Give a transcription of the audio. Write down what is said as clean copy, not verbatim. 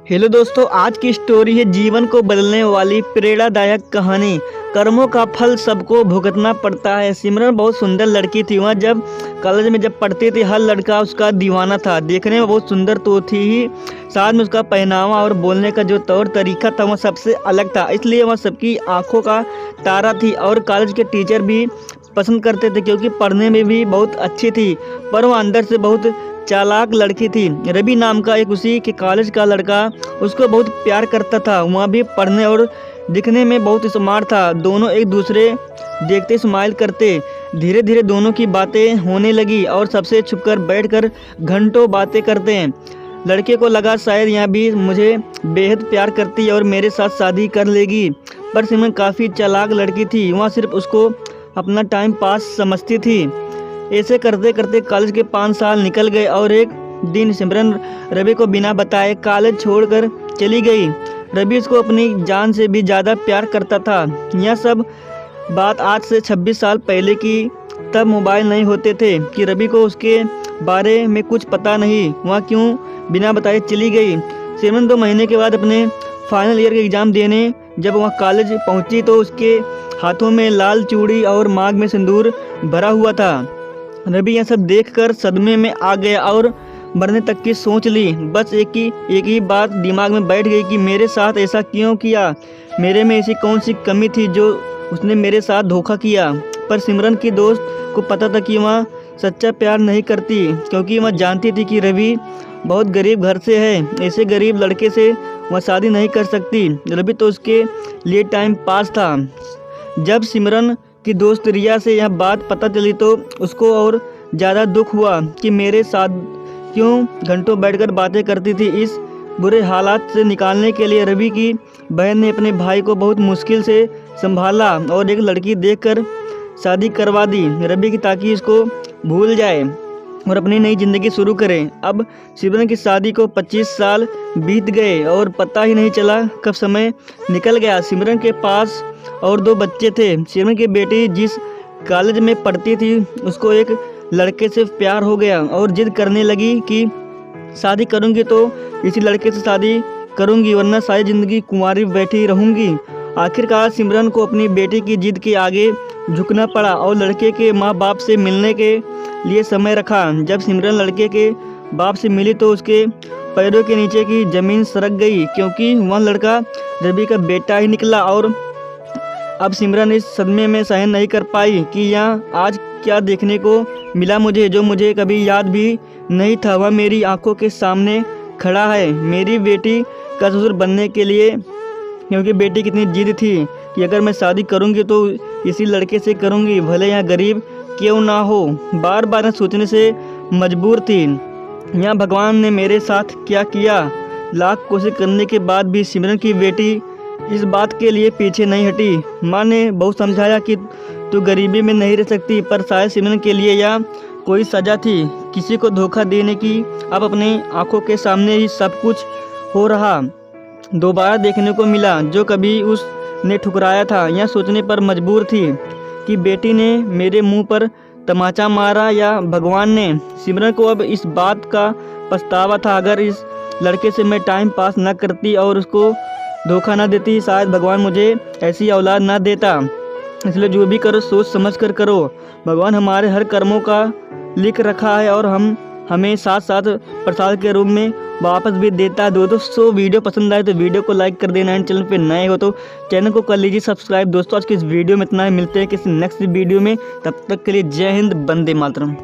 Hello दोस्तों, आज की स्टोरी है जीवन को बदलने वाली प्रेरणादायक कहानी। कर्मों का फल सबको भुगतना पड़ता है। सिमरन बहुत सुंदर लड़की थी। वह जब कॉलेज में पढ़ती थी, हर लड़का उसका दीवाना था। देखने में बहुत सुंदर तो थी ही, साथ में उसका पहनावा और बोलने का जो तौर तरीका था वह सबसे अलग था। इसलिए वह सबकी आंखों का तारा थी और कॉलेज के टीचर भी पसंद करते थे क्योंकि पढ़ने में भी बहुत अच्छी थी। पर वह अंदर से बहुत चालाक लड़की थी। रवि नाम का एक उसी के कॉलेज का लड़का उसको बहुत प्यार करता था। वह भी पढ़ने और दिखने में बहुत स्मार्ट था। दोनों एक दूसरे देखते स्माइल करते। धीरे धीरे दोनों की बातें होने लगी और सबसे छुपकर बैठकर घंटों बातें करते हैं। लड़के को लगा शायद यह भी मुझे बेहद प्यार करती और मेरे साथ शादी कर लेगी। पर सिमरन काफ़ी चालाक लड़की थी। वह सिर्फ उसको अपना टाइम पास समझती थी। ऐसे करते करते कॉलेज के 5 साल निकल गए और एक दिन सिमरन रवि को बिना बताए कॉलेज छोड़कर चली गई। रवि उसको अपनी जान से भी ज़्यादा प्यार करता था। यह सब बात आज से 26 साल पहले की। तब मोबाइल नहीं होते थे कि रवि को उसके बारे में कुछ पता नहीं। वह क्यों बिना बताए चली गई। सिमरन 2 महीने के बाद अपने फाइनल ईयर के एग्ज़ाम देने जब वह कॉलेज पहुंची तो उसके हाथों में लाल चूड़ी और मांग में सिंदूर भरा हुआ था। रवि यह सब देखकर सदमे में आ गया और मरने तक की सोच ली। बस एक ही बात दिमाग में बैठ गई कि मेरे साथ ऐसा क्यों किया। मेरे में ऐसी कौन सी कमी थी जो उसने मेरे साथ धोखा किया। पर सिमरन की दोस्त को पता था कि वह सच्चा प्यार नहीं करती क्योंकि वह जानती थी कि रवि बहुत गरीब घर से है। ऐसे गरीब लड़के से वह शादी नहीं कर सकती। रवि तो उसके लिए टाइम पास था। जब सिमरन की दोस्त रिया से यह बात पता चली तो उसको और ज़्यादा दुख हुआ कि मेरे साथ क्यों घंटों बैठकर बातें करती थी। इस बुरे हालात से निकालने के लिए रवि की बहन ने अपने भाई को बहुत मुश्किल से संभाला और एक लड़की देखकर शादी करवा दी रवि की, ताकि इसको भूल जाए और अपनी नई ज़िंदगी शुरू करें। अब सिमरन की शादी को 25 साल बीत गए और पता ही नहीं चला कब समय निकल गया। सिमरन के पास और 2 बच्चे थे। सिमरन की बेटी जिस कॉलेज में पढ़ती थी उसको एक लड़के से प्यार हो गया और जिद करने लगी कि शादी करूंगी तो इसी लड़के से शादी करूंगी, वरना सारी ज़िंदगी कुंवारी बैठी रहूंगी। आखिरकार सिमरन को अपनी बेटी की जिद के आगे झुकना पड़ा और लड़के के माँ बाप से मिलने के लिए समय रखा। जब सिमरन लड़के के बाप से मिली तो उसके पैरों के नीचे की ज़मीन सरक गई क्योंकि वह लड़का रवि का बेटा ही निकला। और अब सिमरन इस सदमे में सहन नहीं कर पाई कि यह आज क्या देखने को मिला मुझे, जो मुझे कभी याद भी नहीं था। वह मेरी आंखों के सामने खड़ा है, मेरी बेटी का ससुर बनने के लिए। क्योंकि बेटी कितनी जिद थी कि अगर मैं शादी करूंगी तो इसी लड़के से करूंगी, भले यहाँ गरीब क्यों ना हो। बार बार सोचने से मजबूर थी यहाँ भगवान ने मेरे साथ क्या किया। लाख कोशिश करने के बाद भी सिमरन की बेटी इस बात के लिए पीछे नहीं हटी। माँ ने बहुत समझाया कि तू गरीबी में नहीं रह सकती, पर शायद सिमरन के लिए यह कोई सज़ा थी किसी को धोखा देने की। अब अपने आंखों के सामने ही सब कुछ हो रहा दोबारा देखने को मिला जो कभी उसने ठुकराया था। यह सोचने पर मजबूर थी कि बेटी ने मेरे मुंह पर तमाचा मारा या भगवान ने। सिमरन को अब इस बात का पछतावा था, अगर इस लड़के से मैं टाइम पास न करती और उसको धोखा ना देती, शायद भगवान मुझे ऐसी औलाद ना देता। इसलिए जो भी करो सोच समझ कर करो। भगवान हमारे हर कर्मों का लिख रखा है और हमें साथ साथ प्रसाद के रूप में वापस भी देता है। दोस्तों वीडियो पसंद आए तो वीडियो को लाइक कर देना। एंड चैनल पे नए हो तो चैनल को कर लीजिए सब्सक्राइब। दोस्तों आज की इस वीडियो में इतना ही, मिलते हैं किसी नेक्स्ट वीडियो में। तब तक के लिए जय हिंद, वंदे मातरम।